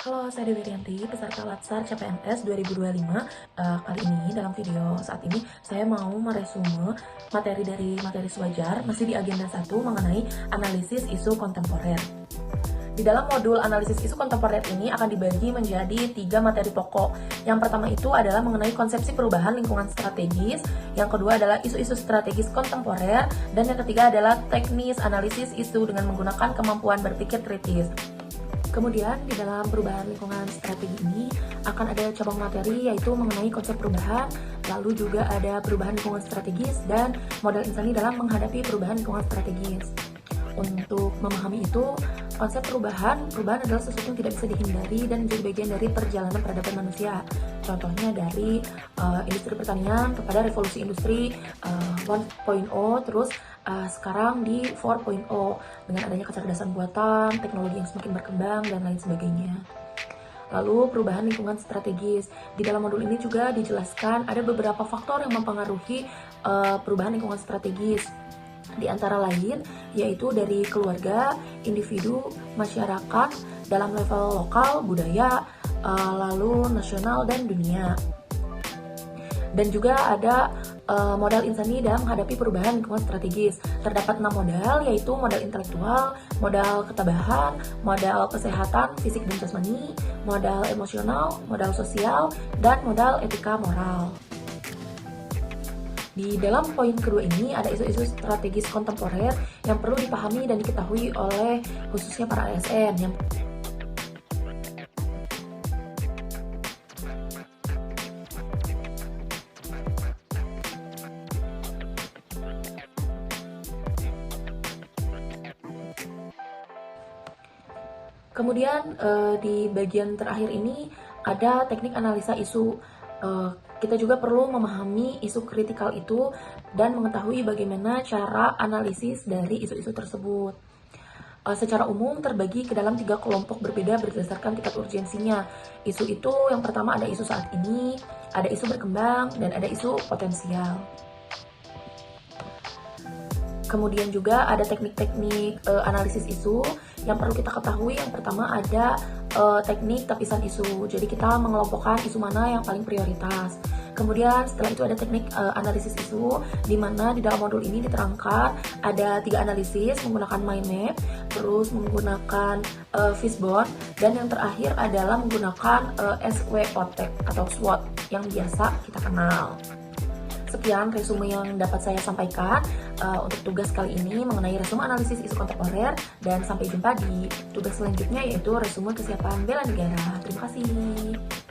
Halo, saya Dewi Rianti, peserta Latsar CPNS 2025. Kali ini dalam video saat ini saya mau meresume materi dari materi sewajar masih di agenda 1 mengenai analisis isu kontemporer. Di dalam modul analisis isu kontemporer ini akan dibagi menjadi 3 materi pokok. Yang pertama itu adalah mengenai konsepsi perubahan lingkungan strategis, yang kedua adalah isu-isu strategis kontemporer, dan yang ketiga adalah teknis analisis isu dengan menggunakan kemampuan berpikir kritis. Kemudian di dalam perubahan lingkungan strategi ini akan ada cabang materi yaitu mengenai konsep perubahan, lalu juga ada perubahan lingkungan strategis dan modal insani dalam menghadapi perubahan lingkungan strategis. Untuk memahami itu, konsep perubahan adalah sesuatu yang tidak bisa dihindari dan menjadi bagian dari perjalanan peradaban manusia. Contohnya dari industri pertanian kepada revolusi industri 1.0, terus sekarang di 4.0 dengan adanya kecerdasan buatan, teknologi yang semakin berkembang, dan lain sebagainya. Lalu perubahan lingkungan strategis. Di dalam modul ini juga dijelaskan ada beberapa faktor yang mempengaruhi perubahan lingkungan strategis. Di antara lain yaitu dari keluarga, individu, masyarakat, dalam level lokal, budaya, lalu nasional dan dunia. Dan juga ada modal insani dalam menghadapi perubahan lingkungan strategis. Terdapat 6 modal, yaitu modal intelektual, modal ketabahan, modal kesehatan fisik dan jasmani, modal emosional, modal sosial, dan modal etika moral. Di dalam poin kedua ini ada isu-isu strategis kontemporer yang perlu dipahami dan diketahui oleh khususnya para ASN. Kemudian di bagian terakhir ini ada teknik analisa isu. Kita juga perlu memahami isu kritikal itu dan mengetahui bagaimana cara analisis dari isu-isu tersebut. Secara umum terbagi ke dalam 3 kelompok berbeda berdasarkan tingkat urgensinya. Isu itu yang pertama ada isu saat ini, ada isu berkembang, dan ada isu potensial. Kemudian juga ada teknik-teknik analisis isu yang perlu kita ketahui. Yang pertama ada teknik tapisan isu. Jadi kita mengelompokkan isu mana yang paling prioritas. Kemudian setelah itu ada teknik analisis isu, di mana di dalam modul ini diterangkan ada 3 analisis menggunakan mind map, terus menggunakan fishbone, dan yang terakhir adalah menggunakan SWOT atau SWOT yang biasa kita kenal. Sekian resume yang dapat saya sampaikan untuk tugas kali ini mengenai resume analisis isu kontemporer, dan sampai jumpa di tugas selanjutnya yaitu resume kesiapan bela negara. Terima kasih.